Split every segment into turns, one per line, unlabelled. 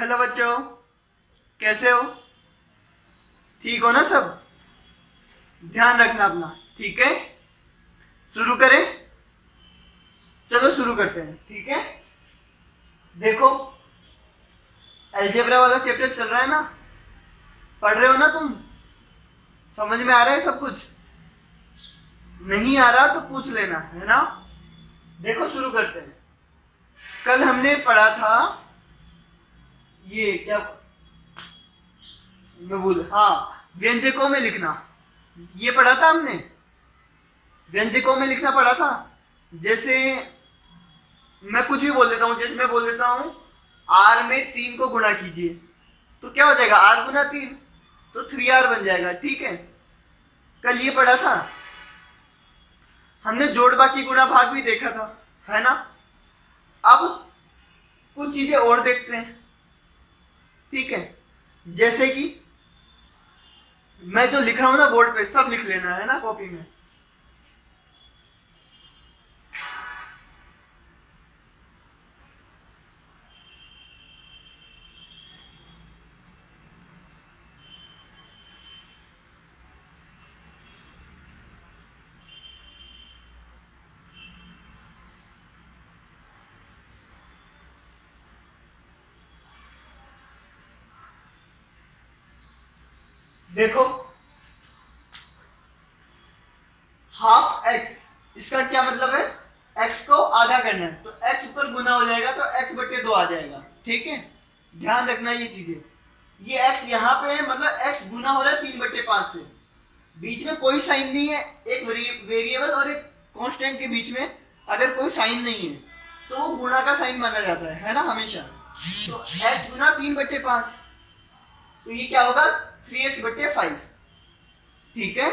Hello बच्चों, कैसे हो? ठीक हो ना सब? ध्यान रखना अपना, ठीक है? शुरू करें? चलो शुरू करते हैं, ठीक है? देखो, अलजेब्रा वाला चैप्टर चल रहा है ना? पढ़ रहे हो ना तुम? समझ में आ रहा है सब कुछ? नहीं आ रहा तो पूछ लेना, है ना? देखो शुरू करते हैं। कल हमने पढ़ा था ये क्या, मैं भूल, हाँ, व्यंजकों में लिखना। ये पढ़ा था हमने, व्यंजकों में लिखना पढ़ा था। जैसे मैं कुछ भी बोल देता हूँ, जैसे मैं बोल देता हूँ आर में 3 को गुणा कीजिए, तो क्या हो जाएगा? आर गुना 3, तो 3R बन जाएगा, ठीक है? कल ये पढ़ा था हमने, जोड़ बाकी गुणा भाग भी देखा था, है ना? अब कुछ चीजें और देखते हैं, ठीक है? जैसे कि मैं जो लिख रहा हूं ना बोर्ड पे, सब लिख लेना है ना कॉपी में। देखो, हाफ एक्स, इसका क्या मतलब है? एक्स को आधा करना है, तो एक्स ऊपर गुना हो जाएगा, तो एक्स बटे 2 आ जाएगा, ठीक है? ध्यान रखना ये चीजें। ये एक्स यहाँ पे है, मतलब एक्स गुना हो रहा है 3/5 से। बीच में कोई साइन नहीं है, एक वेरिएबल और एक कांस्टेंट के बीच में अगर कोई साइन नहीं है तो वो गुणा का साइन माना जाता है ना, हमेशा। तो एक्स गुना 3/5, तो ये क्या होगा? 3x/5, ठीक है?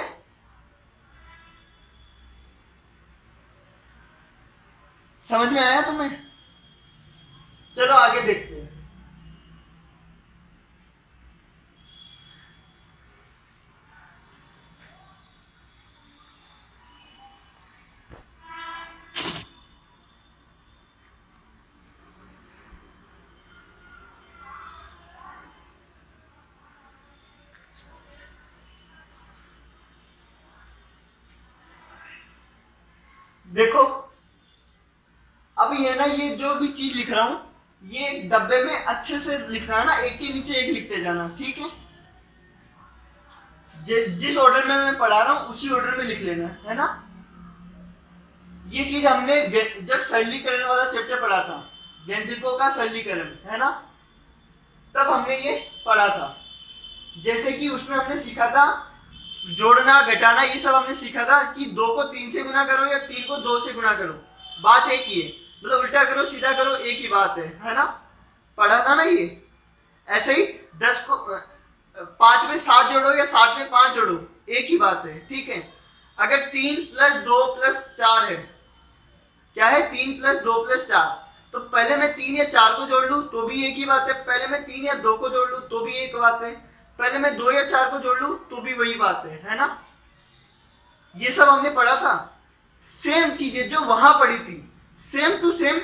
समझ में आया तुम्हें? चलो आगे देखते हैं। देखो, अब ये ना, ये जो भी चीज लिख रहा हूं, ये डब्बे में अच्छे से लिखना है ना, एक के नीचे एक लिखते जाना, ठीक है? जिस ऑर्डर में मैं पढ़ा रहा हूं उसी ऑर्डर में लिख लेना है ना? ये चीज हमने जब सरलीकरण वाला चैप्टर पढ़ा था, व्यंजकों का सरलीकरण, है ना? तब हमने ये पढ़ा था। जैसे कि उसमें हमने सीखा था जोड़ना, घटाना, ये सब हमने सीखा था कि 2 को 3 से गुना करो या 3 को 2 से गुना करो, बात एक ही है। मतलब उल्टा करो सीधा करो, एक ही बात है ना? पढ़ा था ना ये। ऐसे ही 10 को 5 में 7 जोड़ो या 7 में 5 जोड़ो, एक ही बात है, ठीक है? अगर 3 + 2 + 4 है, क्या है? 3 + 2 + 4, तो पहले मैं 3 या 4 को जोड़ लूं तो भी एक ही बात है, पहले मैं 3 या 2 को जोड़ लूं तो भी एक बात है, पहले मैं 2 या 4 को जोड़ लूं तो भी वही बात है ना? ये सब हमने पढ़ा था। सेम चीजें जो वहां पढ़ी थी, सेम टू सेम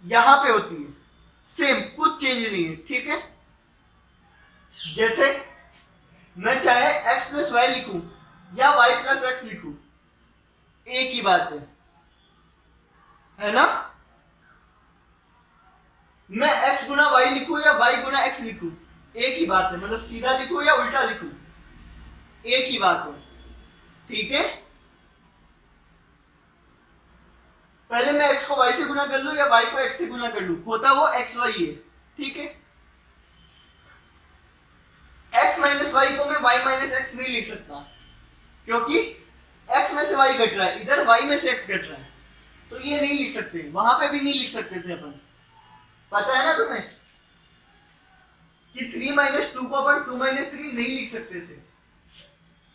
यहां पे होती है, सेम, कुछ चेंज नहीं है, ठीक है? जैसे मैं चाहे x + y लिखूं या y + x लिखूं, एक ही बात है ना? मैं x गुना y लिखूं या y गुना x लिखूं, एक ही बात है। मतलब सीधा लिखूं या उल्टा लिखूं, एक ही बात है, ठीक है? पहले मैं x को y से गुना कर लूं या y को x से गुना कर लूं, होता वो xy है, ठीक है? x - y को मैं y - x नहीं लिख सकता, क्योंकि x में से y घट रहा है, इधर y में से x घट रहा है, तो ये नहीं लिख सकते। वहां पे भी नहीं लिख सकते थे अपन, पता है ना तुम्हें कि 3 - 2 को अपन 2 - 3 नहीं लिख सकते थे,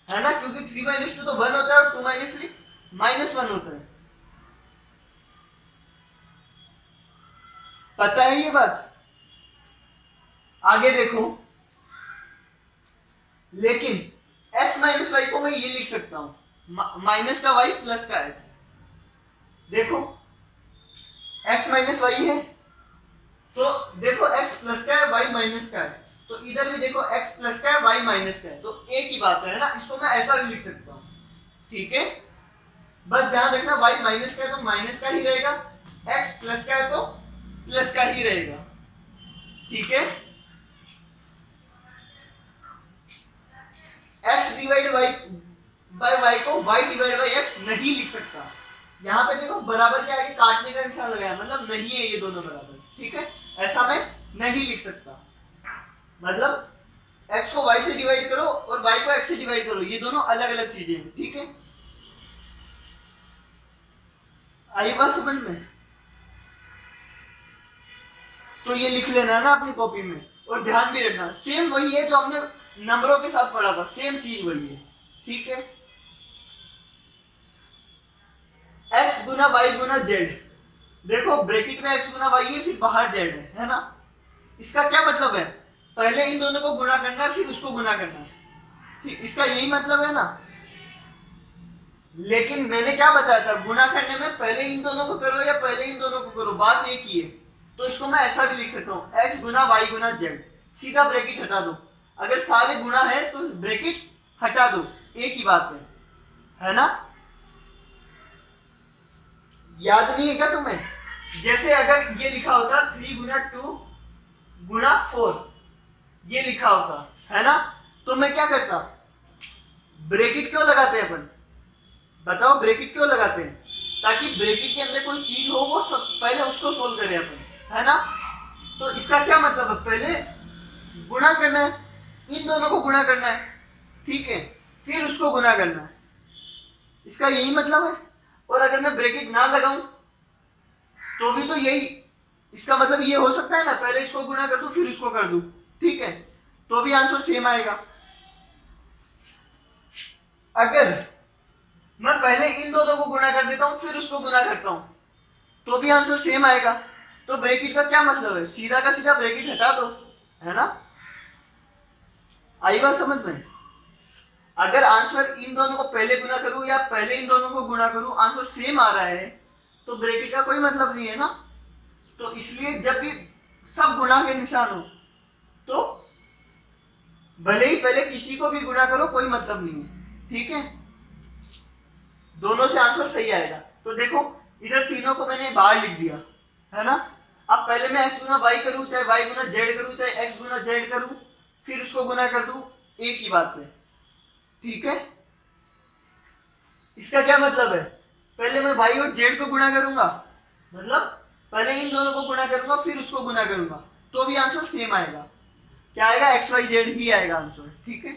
है ना? क्योंकि 3 - 2 तो 1 होता है और 2 - 3 -1 होता है। पता है ये बात? आगे देखो, लेकिन x - y को मैं ये लिख सकता हूं, माइनस का y प्लस का x। देखो, x - y है तो देखो x प्लस का है y माइनस का है, तो इधर भी देखो x प्लस का है y माइनस का है, तो एक ही बात है ना, इसको मैं ऐसा भी लिख सकता हूँ। ठीक है, बस ध्यान रखना y माइनस का है तो माइनस का ही रहेगा, x प्लस का है तो प्लस का ही रहेगा। ठीक है, x डिवाइड बाय y को y डिवाइड बाय x नहीं लिख सकता। यहाँ पे देखो बराबर के आगे काटने का निशान लगाया, मतलब नहीं है ये दोनों बराबर। ठीक है, ऐसा मैं नहीं लिख सकता, मतलब x को y से डिवाइड करो और y को x से डिवाइड करो, ये दोनों अलग अलग चीजें हैं। ठीक है, आई बात समझ में? तो ये लिख लेना है ना अपनी कॉपी में, और ध्यान भी रखना सेम वही है जो हमने नंबरों के साथ पढ़ा था, सेम चीज वही है। ठीक है, x गुना y गुना z, देखो ब्रैकेट में x गुना y है, फिर बाहर z है ना। इसका क्या मतलब है, पहले इन दोनों को गुना करना है फिर उसको गुना करना है, ठीक, इसका यही मतलब है ना। लेकिन मैंने क्या बताया था, गुना करने में पहले इन दोनों को करो या पहले इन दोनों को करो, बात एक ही है। तो इसको मैं ऐसा भी लिख सकता हूँ, x गुना y गुना z, सीधा ब्रैकेट हटा दो, अगर सारे गुना है तो ब्रैकेट हटा दो, एक ही बात है ना। याद नहीं है क्या तुम्हें? जैसे अगर ये लिखा होता 3 गुना 2 गुना 4, ये लिखा होता है ना, तो मैं क्या करता, ब्रैकेट क्यों लगाते हैं अपन, बताओ ब्रैकेट क्यों लगाते हैं? ताकि ब्रैकेट के अंदर कोई चीज हो वो सब पहले उसको सोल्व करें अपन, है ना। तो इसका क्या मतलब है, पहले गुणा करना है, इन दोनों को गुणा करना है, ठीक है, फिर उसको गुणा करना है, इसका यही मतलब है। और अगर मैं ब्रैकेट ना लगाऊं तो भी तो यही, इसका मतलब ये हो सकता है ना, पहले इसको गुणा कर दूं फिर इसको कर दूं, ठीक है, तो भी आंसर सेम आएगा। अगर मैं पहले इन दोनों को गुणा कर देता हूं फिर उसको गुणा करता हूं तो भी आंसर सेम आएगा। तो ब्रैकेट का क्या मतलब है, सीधा का सीधा ब्रैकेट हटा दो, है ना। आई बात समझ में? अगर आंसर इन दोनों को पहले गुणा करूं या पहले इन दोनों को गुणा करूं आंसर सेम आ रहा है तो ब्रैकेट का कोई मतलब नहीं है ना। तो इसलिए जब भी सब गुणा के निशान हो तो भले ही पहले किसी को भी गुणा करो कोई मतलब नहीं है, ठीक है, दोनों से आंसर सही आएगा। तो देखो इधर तीनों को मैंने बाहर लिख दिया, है ना। अब पहले मैं x गुना y करूं, चाहे y गुना z करूं, चाहे x गुना z करूं, फिर उसको गुना कर दूं, एक ही बात है, ठीक है। इसका क्या मतलब है, पहले मैं y और z को गुणा करूंगा, मतलब पहले इन दोनों को गुणा करूंगा फिर उसको गुना करूंगा, तो भी आंसर सेम आएगा। क्या आएगा, एक्स वाई जेड ही आएगा आंसर, ठीक है।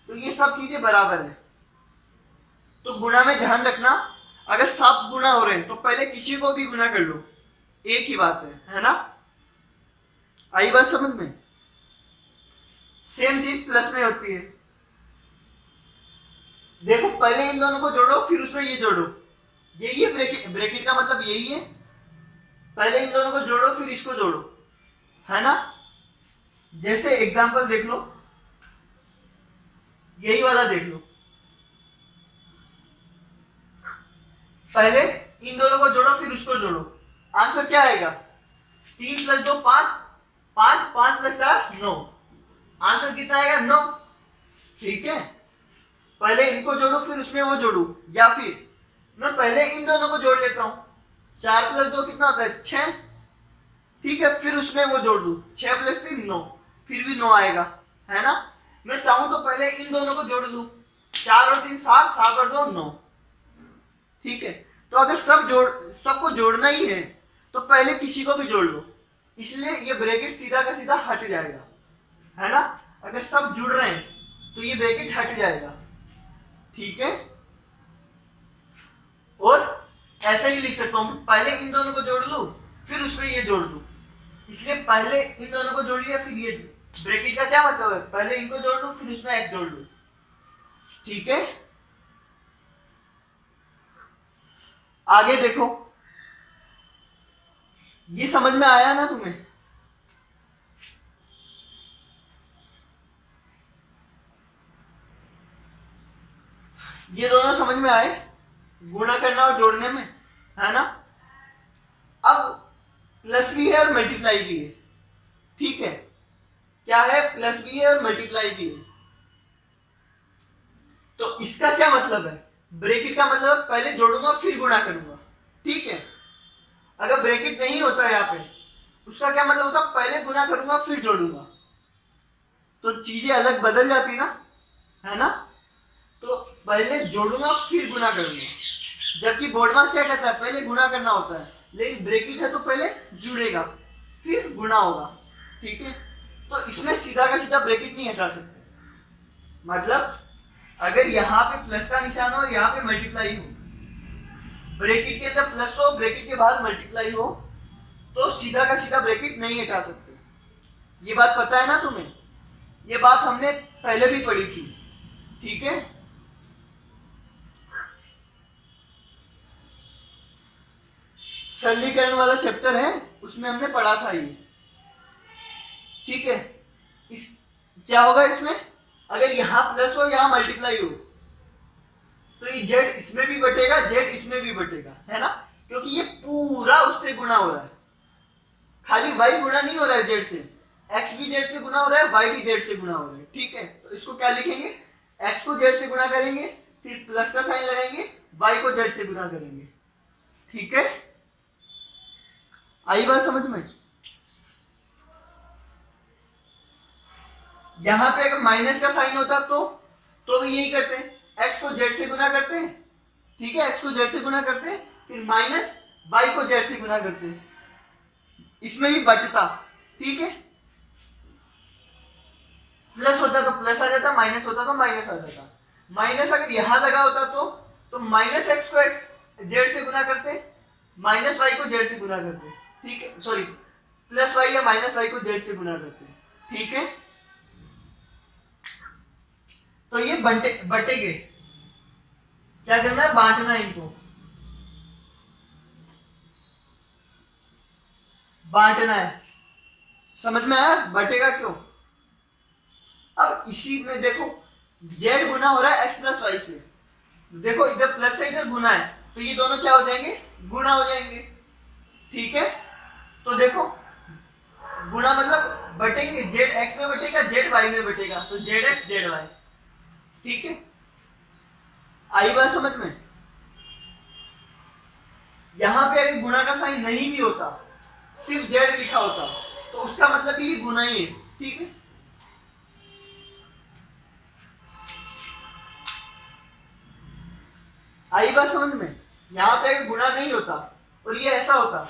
तो ये सब चीजें बराबर है। तो गुणा में ध्यान रखना, अगर सब गुणा हो रहे हैं तो पहले किसी को भी गुणा कर लो, एक ही बात है ना। आई बात समझ में? सेम चीज प्लस में होती है, देखो पहले इन दोनों को जोड़ो फिर उसमें ये जोड़ो, यही है ब्रैकेट, ब्रैकेट का मतलब यही है, पहले इन दोनों को जोड़ो फिर इसको जोड़ो, है ना। जैसे एग्जांपल देख लो, यही वाला देख लो, पहले इन दोनों को जोड़ो फिर उसको जोड़ो, आंसर क्या आएगा, 3 + 2 5, 5 5 + 4 9, आंसर कितना आएगा 9, ठीक है। पहले इनको जोड़ो फिर उसमें वो जोड़ू, या फिर मैं पहले इन दोनों को जोड़ लेता हूं, 4 + 2 कितना होता है 6, ठीक है, फिर उसमें वो जोड़ दू, 6 + 3 9, फिर भी 9 आएगा, है ना। मैं चाहूं तो पहले इन दोनों को जोड़ लू, 4 और 3 7, 7 और 2 9, ठीक है। तो अगर सबको जोड़ना ही है तो पहले किसी को भी जोड़ लो, इसलिए ये ब्रैकेट सीधा का सीधा हट जाएगा, है ना। अगर सब जुड़ रहे हैं तो ये ब्रैकेट हट जाएगा, ठीक है। और ऐसे ही लिख सकता हूं, पहले इन दोनों को जोड़ लू फिर उसमें ये जोड़ दू, इसलिए पहले इन दोनों को जोड़ लिया फिर ये, ब्रैकेट का क्या मतलब है, पहले इनको जोड़ लू फिर उसमें x जोड़ लू, ठीक है। आगे देखो, ये समझ में आया ना तुम्हें? ये दोनों समझ में आए, गुणा करना और जोड़ने में, है ना। अब प्लस भी है और मल्टीप्लाई भी है, ठीक है, क्या है, प्लस भी है और मल्टीप्लाई भी है। तो इसका क्या मतलब है, ब्रैकेट का मतलब पहले जोड़ूंगा फिर गुणा करूंगा, ठीक है। अगर ब्रैकेट नहीं होता यहाँ पे, उसका क्या मतलब होता, पहले गुणा करूंगा फिर जोड़ूंगा, तो चीजें अलग बदल जाती ना, है ना। तो पहले जोड़ूंगा फिर गुणा करूंगा, जबकि बोर्ड मास क्या कहता है, पहले गुणा करना होता है, लेकिन ब्रैकेट है तो पहले जुड़ेगा फिर गुणा होगा, ठीक है। तो इसमें सीधा का सीधा ब्रैकेट नहीं हटा सकते, मतलब अगर यहाँ पे प्लस का निशान हो और यहाँ पे मल्टीप्लाई हो, ब्रैकेट के अंदर प्लस हो ब्रैकेट के बाहर मल्टीप्लाई हो, तो सीधा का सीधा ब्रैकेट नहीं हटा सकते। ये बात पता है ना तुम्हें, ये बात हमने पहले भी पढ़ी थी, ठीक है। सरलीकरण वाला चैप्टर है, उसमें हमने पढ़ा था ये, ठीक है। इस क्या होगा इसमें, अगर यहां प्लस हो यहां मल्टीप्लाई हो, तो ये जेड इसमें भी बटेगा जेड इसमें भी बटेगा, है ना, क्योंकि ये पूरा उससे गुणा हो रहा है, खाली वाई गुणा नहीं हो रहा है जेड से, एक्स भी जेड से गुणा हो रहा है, वाई भी जेड से गुणा हो रहा है, ठीक है। तो इसको क्या लिखेंगे, एक्स को जेड से गुणा करेंगे, फिर प्लस का साइन लगाएंगे, वाई को जेड से गुणा करेंगे, ठीक है। आई बात समझ में। यहां पे अगर माइनस का साइन होता तो भी यही करते हैं, एक्स को जेड से गुना करते हैं, ठीक है, एक्स को जेड से गुना करते हैं, फिर माइनस वाई को जेड से गुना करते हैं, इसमें भी बटता, ठीक है। प्लस होता तो प्लस आ जाता, माइनस होता तो माइनस आ जाता। माइनस अगर यहां लगा होता तो माइनस एक्स को एक्स जेड से गुना करते, माइनस वाई को जेड से गुना करते, ठीक है, सॉरी प्लस वाई या माइनस वाई को जेड से गुना करते, ठीक है। तो ये बटेगे, क्या करना है, बांटना है, इनको बांटना है, समझ में आया, बटेगा क्यों। अब इसी में देखो z गुना हो रहा है x प्लस वाई से, देखो इधर प्लस से इधर गुना है, तो ये दोनों क्या हो जाएंगे, गुना हो जाएंगे, ठीक है। तो देखो गुना मतलब बटेंगे, z x में बटेगा z y में बटेगा, तो z x z y, ठीक है। आई बात समझ में। यहां पे अगर गुणा का साइन नहीं भी होता, सिर्फ z लिखा होता, तो उसका मतलब ये गुना ही है, ठीक है। आई बात समझ में। यहां पे अगर गुणा नहीं होता और ये ऐसा होता,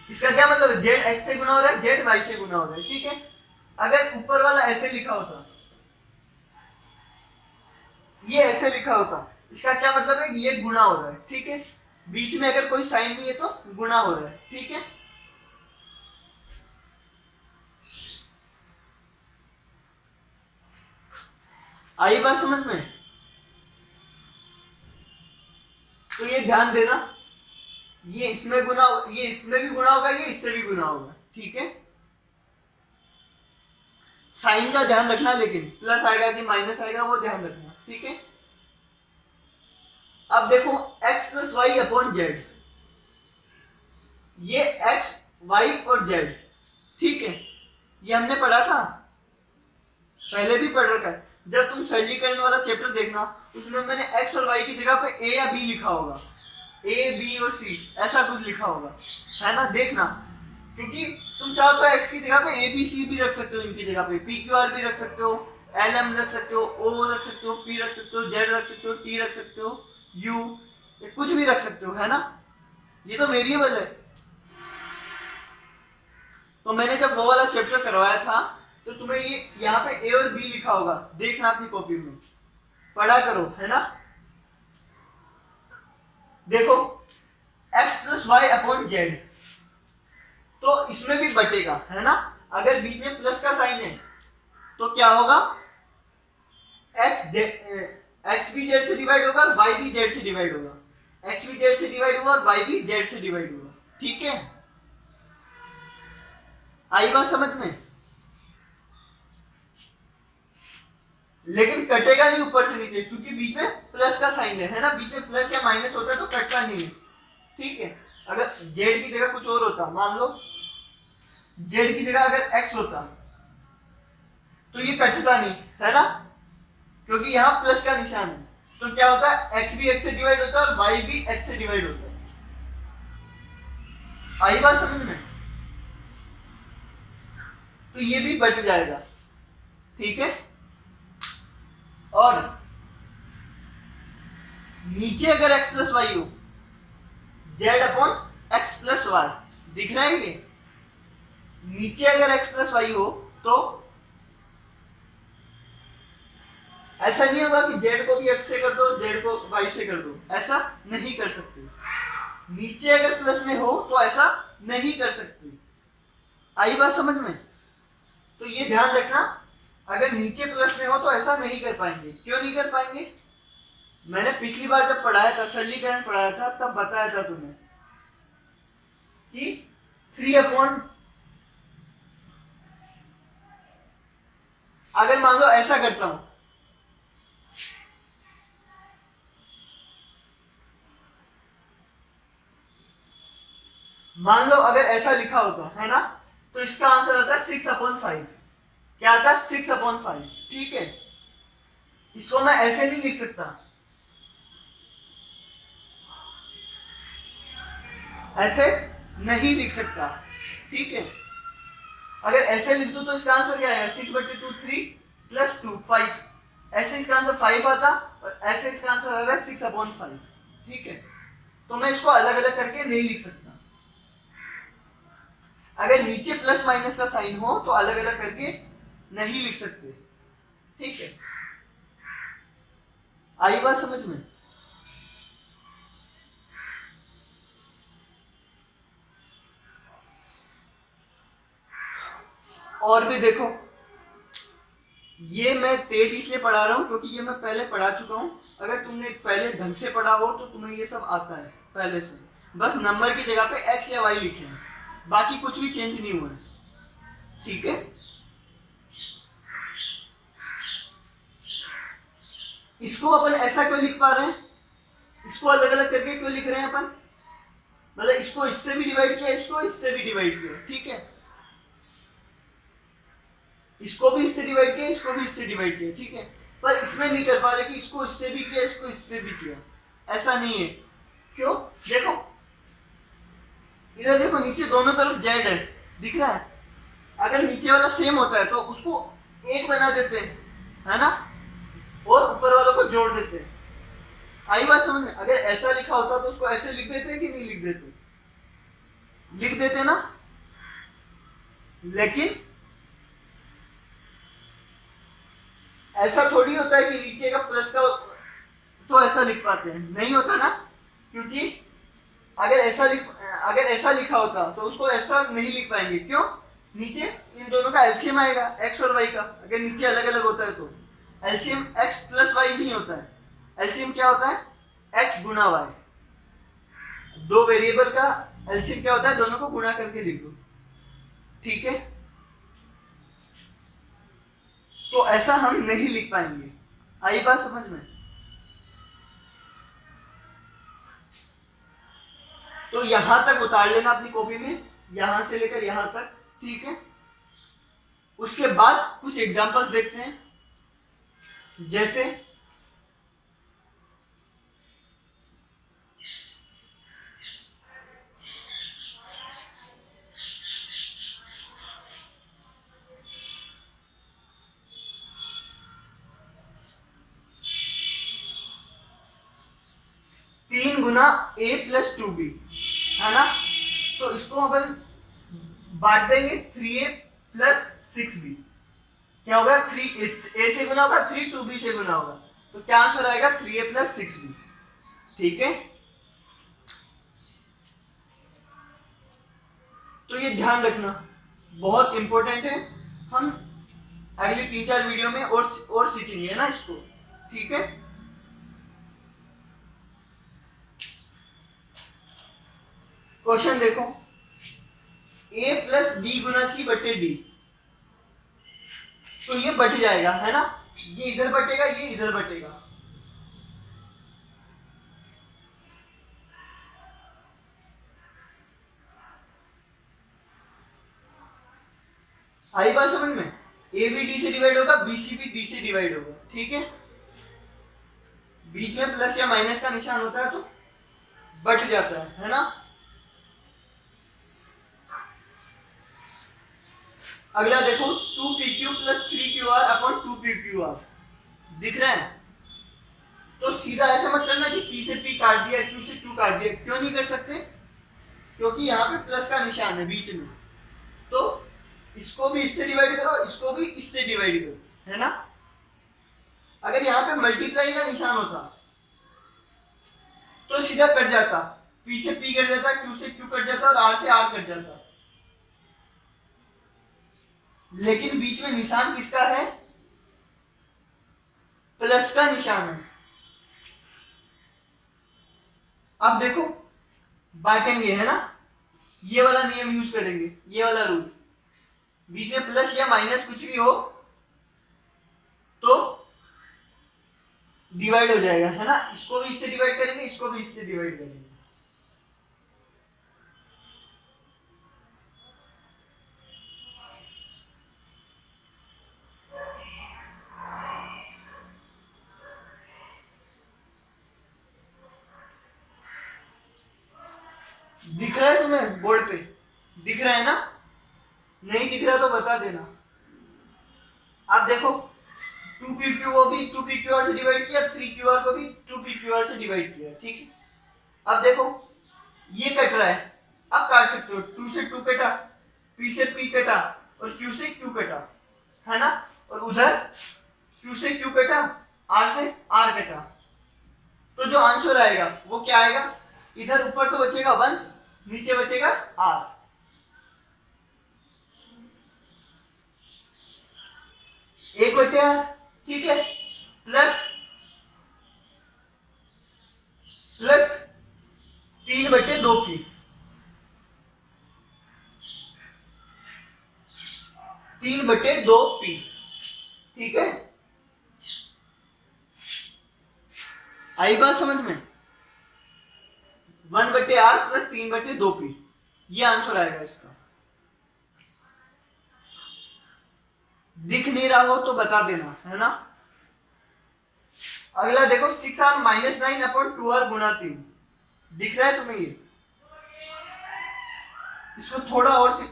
इसका क्या मतलब है, जेड एक्स से गुना हो रहा है, जेड वाई से गुना हो रहा है, ठीक है। अगर ऊपर वाला ऐसे लिखा होता, ये ऐसे लिखा होता, इसका क्या मतलब है, ये गुणा हो रहा है, ठीक है। बीच में अगर कोई साइन नहीं है तो गुणा हो रहा है, ठीक है। आई बात समझ में। तो ये ध्यान देना, ये इसमें गुना, ये इसमें भी गुना होगा, ये इससे भी गुना होगा, ठीक है। साइन का ध्यान रखना, लेकिन प्लस आएगा कि माइनस आएगा वो ध्यान रखना, ठीक है। अब देखो x plus y upon z, ये x y और z, ठीक है, ये हमने पढ़ा था, पहले भी पढ़ रखा है। जब तुम सरलीकरण वाला चैप्टर देखना, उसमें मैंने x और y की जगह पे a या b लिखा होगा, a b और c ऐसा कुछ लिखा होगा, है ना, देखना। क्योंकि तुम चाहो तो x की जगह पे a b c भी रख सकते हो, इनकी जगह पे p q r भी रख सकते हो, l m रख सकते हो, o रख सकते हो, p रख सकते हो, z रख सकते हो, t रख सकते हो, u कुछ भी रख सकते हो, है ना, ये तो वेरिएबल है। तो मैंने जब वो वाला चैप्टर करवाया था, तो तुम्हें ये यहाँ पे a और b लिखा होगा, देखना अपनी कॉपी में, पढ़ा करो, है ना। देखो x plus y upon z, तो इसमें भी बटेगा, है ना। अगर बीच में प्लस का साइन है तो क्या होगा, x भी जेड से डिवाइड होगा, y भी जेड से डिवाइड होगा, x भी जेड से डिवाइड होगा और y भी जेड से डिवाइड होगा, ठीक है। आई बात समझ में। लेकिन कटेगा नहीं ऊपर से नीचे, क्योंकि बीच में प्लस का साइन है ना, बीच में प्लस या माइनस होता है तो कटता नहीं है, ठीक है। अगर जेड की जगह कुछ और होता, मान लो जेड की जगह अगर एक्स होता तो ये कटता नहीं, है ना, क्योंकि यहाँ प्लस का निशान है। तो क्या होता है, एक्स भी एक्स से डिवाइड होता है और वाई भी एक्स से डिवाइड होता है। आई बात समझ में? तो ये भी बट जाएगा, ठीक है। और नीचे अगर एक्स प्लस वाई हो, z upon x plus y, दिख रहा है ये? नीचे अगर एक्स प्लस वाई हो तो ऐसा नहीं होगा कि जेड को भी एक्स से कर दो, जेड को वाई से कर दो, ऐसा नहीं कर सकते। नीचे अगर प्लस में हो तो ऐसा नहीं कर सकते। आई बात समझ में? तो ये ध्यान रखना, अगर नीचे प्लस में हो तो ऐसा नहीं कर पाएंगे। क्यों नहीं कर पाएंगे? मैंने पिछली बार जब पढ़ाया था, सरलीकरण पढ़ाया था, तब बताया था तुम्हें कि 3 अपॉन, अगर मान लो ऐसा करता हूं, मान लो अगर ऐसा लिखा होता है ना, तो इसका आंसर आता है 6/5। क्या आता है? 6/5, ठीक है। इसको मैं ऐसे नहीं लिख सकता, ऐसे नहीं लिख सकता, ठीक है। अगर ऐसे लिख दूं तो इसका आंसर क्या आएगा? 6/2 3 प्लस 2 5। ऐसे इसका आंसर 5 आता और ऐसे इसका आंसर आ रहा है 6/5, ठीक है। तो मैं इसको अलग अलग करके नहीं लिख सकता। अगर नीचे प्लस माइनस का साइन हो तो अलग अलग करके नहीं लिख सकते, ठीक है। आई बात समझ में? और भी देखो, ये मैं तेज इसलिए पढ़ा रहा हूं क्योंकि ये मैं पहले पढ़ा चुका हूं। अगर तुमने पहले ढंग से पढ़ा हो तो तुम्हें ये सब आता है पहले से, बस नंबर की जगह पे एक्स या वाई लिखे हैं, बाकी कुछ भी चेंज नहीं हुआ है, ठीक है। इसको अपन ऐसा क्यों लिख पा रहे हैं, इसको अलग अलग करके क्यों लिख रहे हैं अपन? मतलब इसको इससे भी डिवाइड किया, इसको इससे भी डिवाइड किया, ठीक है। इसको भी इससे डिवाइड किया, इसको भी इससे डिवाइड किया, ठीक है। पर इसमें नहीं कर पा रहे कि इसको इससे भी किया, इसको इससे भी किया, ऐसा नहीं है। क्यों? देखो इधर देखो, नीचे दोनों तरफ जेड है, दिख रहा है। अगर नीचे वाला सेम होता है तो उसको एक बना देते हैं, है ना, और ऊपर वालों को जोड़ देते हैं। आई बात समझ में? अगर ऐसा लिखा होता तो उसको ऐसे लिख देते कि नहीं लिख देते? लिख देते ना। लेकिन ऐसा थोड़ी होता है कि नीचे का प्लस का तो ऐसा लिख पाते हैं, नहीं होता ना। क्योंकि अगर ऐसा लिखा होता तो उसको ऐसा नहीं लिख पाएंगे। क्यों? नीचे इन दोनों का एलसीएम आएगा, एक्स और वाई का। अगर नीचे अलग अलग होता है तो एलसीएम एक्स प्लस वाई नहीं होता है, एलसीएम क्या होता है? एक्स गुना वाई। दो वेरिएबल का एलसीएम क्या होता है? दोनों को गुणा करके लिख दो, ठीक है। तो ऐसा हम नहीं लिख पाएंगे। आई बात समझ में? तो यहां तक उतार लेना अपनी कॉपी में, यहां से लेकर यहां तक, ठीक है। उसके बाद कुछ एग्जांपल्स देखते हैं। जैसे तीन गुना ए प्लस 2b, है ना। तो इसको अपन बांट देंगे 3a प्लस 6b। क्या होगा? 3 ए से गुना होगा, 3 2b से गुना होगा, तो क्या आंसर आएगा? 3a प्लस 6b, ठीक है। तो ये ध्यान रखना, बहुत इंपॉर्टेंट है। हम अगली 3-4 वीडियो में और सीखेंगे ना इसको, ठीक है। क्वेश्चन देखो, a प्लस बी गुना सी बटे डी, तो ये बट जाएगा, है ना। ये इधर बटेगा, ये इधर बटेगा। आई बात समझ में? ए बी डी से डिवाइड होगा, बी सी भी डी से डिवाइड होगा, ठीक है। बीच में प्लस या माइनस का निशान होता है तो बट जाता है ना। अगला देखो 2pq plus 3qr upon 2pqr दिख रहा है। तो सीधा ऐसा मत करना कि p से p काट दिया, q से q काट दिया। क्यों नहीं कर सकते? क्योंकि यहाँ पे प्लस का निशान है बीच में, तो इसको भी इससे डिवाइड करो, इसको भी इससे डिवाइड करो, है ना। अगर यहाँ पे मल्टीप्लाई का निशान होता तो सीधा कट जाता, p से p कट जाता, q से q कट जाता और r से r कट जाता। लेकिन बीच में निशान किसका है? प्लस का निशान है। अब देखो बांटेंगे, है ना, ये वाला नियम यूज करेंगे, ये वाला रूल। बीच में प्लस या माइनस कुछ भी हो तो डिवाइड हो जाएगा, है ना। इसको भी इससे डिवाइड करेंगे, इसको भी इससे डिवाइड करेंगे। दिख रहा है तुम्हें? बोर्ड पे दिख रहा है ना? नहीं दिख रहा तो बता देना। अब देखो 2pq को भी 2pqr से डिवाइड किया, 3qr को भी 2pqr से डिवाइड किया, ठीक है। अब देखो ये कट रहा है, अब काट सकते हो। 2 से 2 कटा, p से p कटा और q से q कटा, है ना। और उधर q से q कटा, r से r कटा। तो जो आंसर आएगा वो क्या आएगा? इधर ऊपर तो बचेगा 1, नीचे बचेगा r। एक बटे r, ठीक है, प्लस 3/2p, ठीक है। आई बात समझ में? 1/r प्लस 3/2p, ये आंसर आएगा इसका। दिख नहीं रहा हो तो बता देना, है ना। अगला देखो 6r माइनस 9 अपॉन 2r गुणा 3, दिख रहा है तुम्हें ये? इसको थोड़ा और से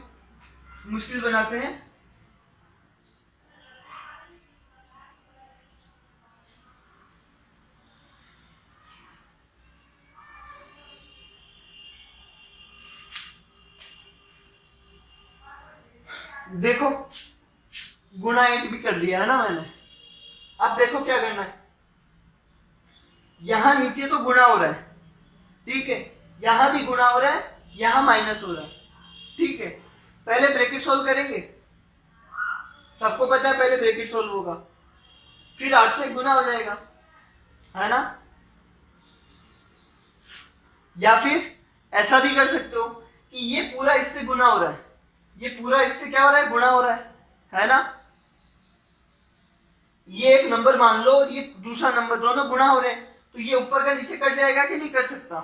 मुश्किल बनाते हैं। देखो गुणा 8 भी कर दिया है ना मैंने। अब देखो क्या करना है, यहां नीचे तो गुणा हो रहा है, ठीक है, यहां भी गुणा हो रहा है, यहां माइनस हो रहा है, ठीक है। पहले ब्रैकेट सोल्व करेंगे, सबको पता है पहले ब्रैकेट सोल्व होगा, फिर 8 से गुणा हो जाएगा, है ना। या फिर ऐसा भी कर सकते हो कि ये पूरा इससे गुणा हो रहा है, ये पूरा इससे क्या हो रहा है? गुणा हो रहा है ना। ये एक नंबर मान लो और ये दूसरा नंबर, दोनों गुणा हो रहे हैं, तो ये ऊपर का नीचे कट जाएगा कि नहीं कट सकता?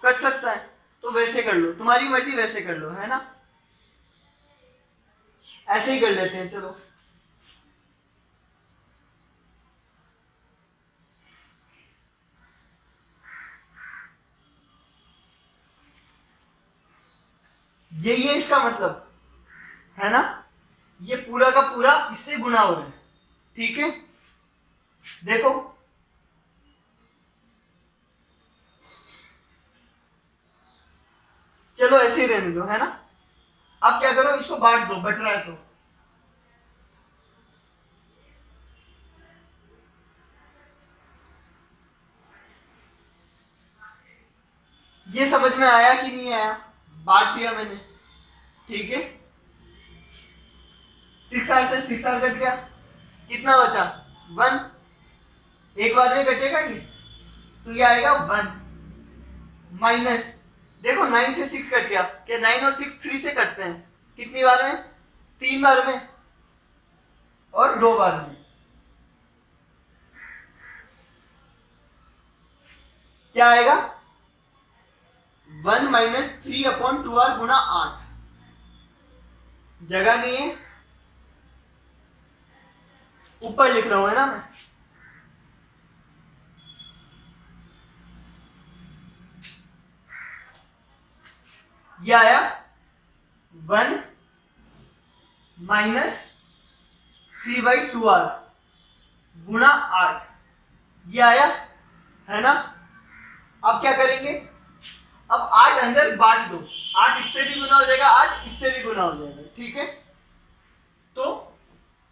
कट सकता है। तो वैसे कर लो, तुम्हारी मर्जी, वैसे कर लो, है ना। ऐसे ही कर लेते हैं, चलो। यही है इसका मतलब, है ना। ये पूरा का पूरा इससे गुणा हो रहा है, ठीक है। देखो चलो ऐसे ही रहने दो, है ना। अब क्या करो, इसको बांट दो, बट रहा है तो। ये समझ में आया कि नहीं आया? बांट दिया मैंने, ठीक है। 6r से 6r कट गया, कितना बचा? 1। एक बार में कटेगा ये, तो ये आएगा 1 माइनस, देखो 9 से 6 कट गया, क्या 9 और 6 3 से कटते हैं? कितनी बार में? 3 बार में और 2 बार में। क्या आएगा? 1 - 3/2r गुणा 8। जगह नहीं है ऊपर लिख रहा हूं, है ना मैं। ये आया 1 माइनस 3/2r गुणा 8, ये आया, है ना। अब क्या करेंगे, अब 8 अंदर बांट दो, 8 इससे भी गुना हो जाएगा, 8 इससे भी गुना हो जाएगा, ठीक है। तो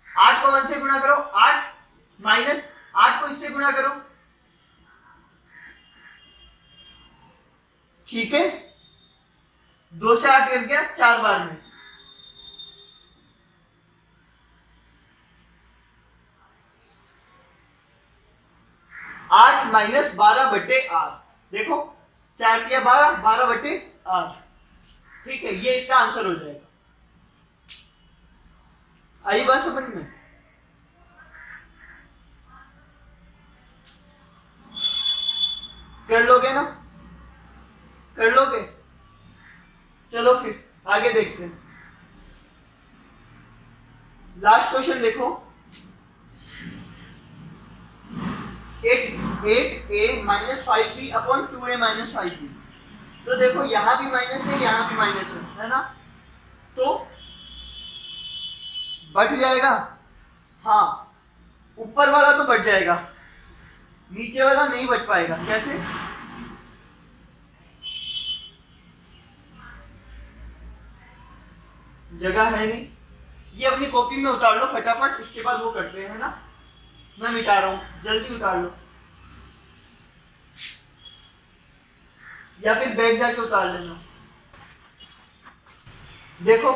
8 को 1 से गुना करो, 8 माइनस 8 को इससे गुना करो, ठीक है। 2 से 8 कर गया 4 बार में, 8 माइनस 12/8, देखो 4 किया 12, 12/8, ठीक है। ये इसका आंसर हो जाएगा। आई बात समझ में। कर लोगे ना, कर लोगे। चलो फिर आगे देखते हैं। लास्ट क्वेश्चन देखो, 8a minus 5b upon 2a minus 5b। तो देखो यहां भी माइनस है, यहां भी माइनस है ना। तो बढ़ जाएगा, हाँ ऊपर वाला तो बढ़ जाएगा, नीचे वाला नहीं बढ़ पाएगा। कैसे, जगह है नहीं। ये अपनी कॉपी में उतार लो फटाफट, उसके बाद वो करते हैं, है ना। मैं मिटा रहा हूं, जल्दी उतार लो, या फिर बैठ जाके उतार लेना। देखो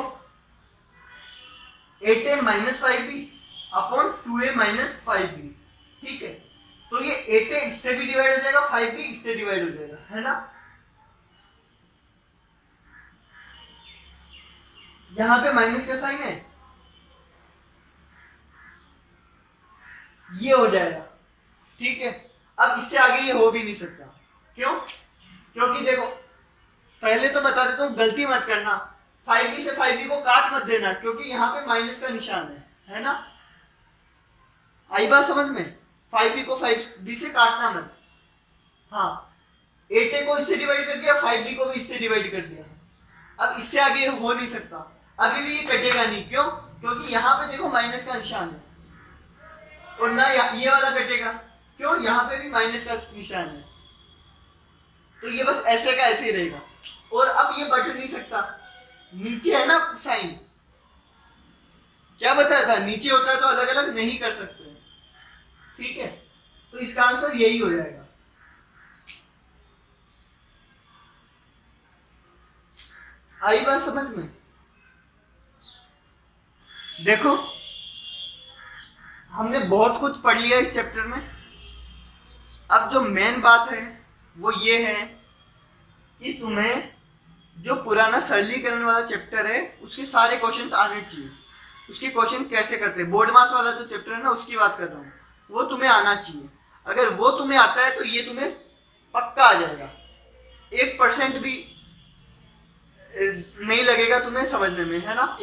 8a minus 5b upon 2a minus 5b, ठीक है। तो ये 8a इससे भी डिवाइड हो जाएगा, 5b इससे डिवाइड हो जाएगा, है ना। यहां पे माइनस का साइन है, ये हो जाएगा, ठीक है। अब इससे आगे ये हो भी नहीं सकता, क्यों, क्योंकि देखो पहले तो बता देता हूं, गलती मत करना, 5b से 5b को काट मत देना, क्योंकि यहाँ पे माइनस का निशान है ना। आई बात समझ में। 5b को 5b से काटना मत, हाँ 8a को इससे डिवाइड कर दिया, 5b को भी इससे डिवाइड कर दिया। अब इससे आगे हो नहीं सकता, अभी भी ये कटेगा नहीं, क्यों, क्योंकि यहाँ पे देखो माइनस का निशान है, और ना ये वाला कटेगा, क्यों, यहाँ पे भी माइनस का निशान है। तो ये बस ऐसे का ऐसे ही रहेगा, और अब ये बढ़ नहीं सकता, नीचे है ना साइन, क्या बताया था, नीचे होता है तो अलग अलग नहीं कर सकते, ठीक है। तो इसका आंसर यही हो जाएगा। आई बात समझ में। देखो हमने बहुत कुछ पढ़ लिया इस चैप्टर में। अब जो मेन बात है वो ये है कि तुम्हें जो पुराना सरलीकरण वाला चैप्टर है उसके सारे क्वेश्चंस आने चाहिए। उसके क्वेश्चन कैसे करते हैं, बोर्ड मास वाला जो चैप्टर है ना उसकी बात कर रहा हूँ, वो तुम्हें आना चाहिए। अगर वो तुम्हें आता है तो ये तुम्हें पक्का आ जाएगा, 1% भी नहीं लगेगा तुम्हें समझने में, है ना।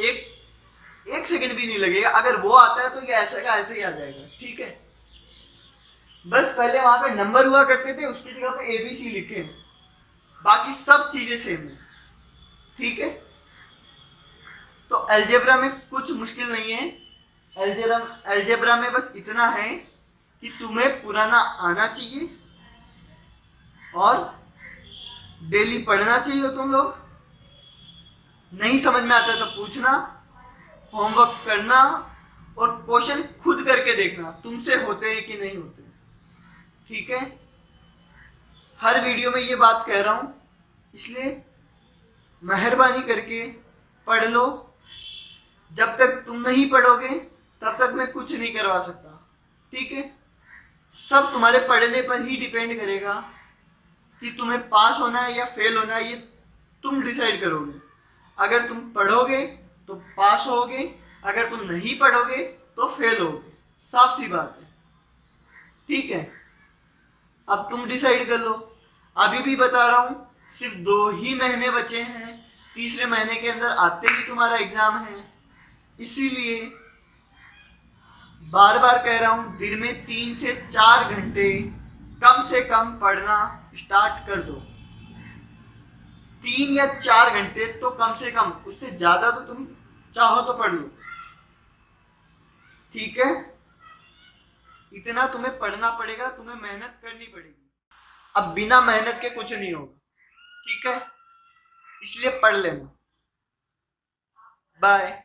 एक सेकंड भी नहीं लगेगा। अगर वो आता है तो ये ऐसे का ऐसे ही आ जाएगा, ठीक है। बस पहले वहां पे नंबर हुआ करते थे, उसकी जगह पे ABC लिखे, बाकी सब चीजें सेम है, ठीक है। तो अलजेब्रा में कुछ मुश्किल नहीं है। अलजेब्रा में बस इतना है कि तुम्हें पुराना आना चाहिए और डेली पढ़ना चाहिए। तुम लोग नहीं समझ में आता तो पूछना, होमवर्क करना और क्वेश्चन खुद करके देखना तुमसे होते हैं कि नहीं होते, ठीक है। हर वीडियो में ये बात कह रहा हूं, इसलिए मेहरबानी करके पढ़ लो। जब तक तुम नहीं पढ़ोगे तब तक मैं कुछ नहीं करवा सकता, ठीक है। सब तुम्हारे पढ़ने पर ही डिपेंड करेगा कि तुम्हें पास होना है या फेल होना है, ये तुम डिसाइड करोगे। अगर तुम पढ़ोगे तो पास होगे, अगर तुम नहीं पढ़ोगे तो फेल होगे, साफ सी बात है, ठीक है। अब तुम डिसाइड कर लो। अभी भी बता रहा हूं, सिर्फ 2 ही महीने बचे हैं, तीसरे महीने के अंदर आते ही तुम्हारा एग्जाम है, इसीलिए बार बार कह रहा हूं, दिन में 3 से 4 घंटे कम से कम पढ़ना स्टार्ट कर दो। 3 या 4 घंटे तो कम से कम, उससे ज्यादा तो तुम चाहो तो पढ़ लो, ठीक है। इतना तुम्हें पढ़ना पड़ेगा, तुम्हें मेहनत करनी पड़ेगी। अब बिना मेहनत के कुछ नहीं होगा, ठीक है, इसलिए पढ़ लेना। बाय।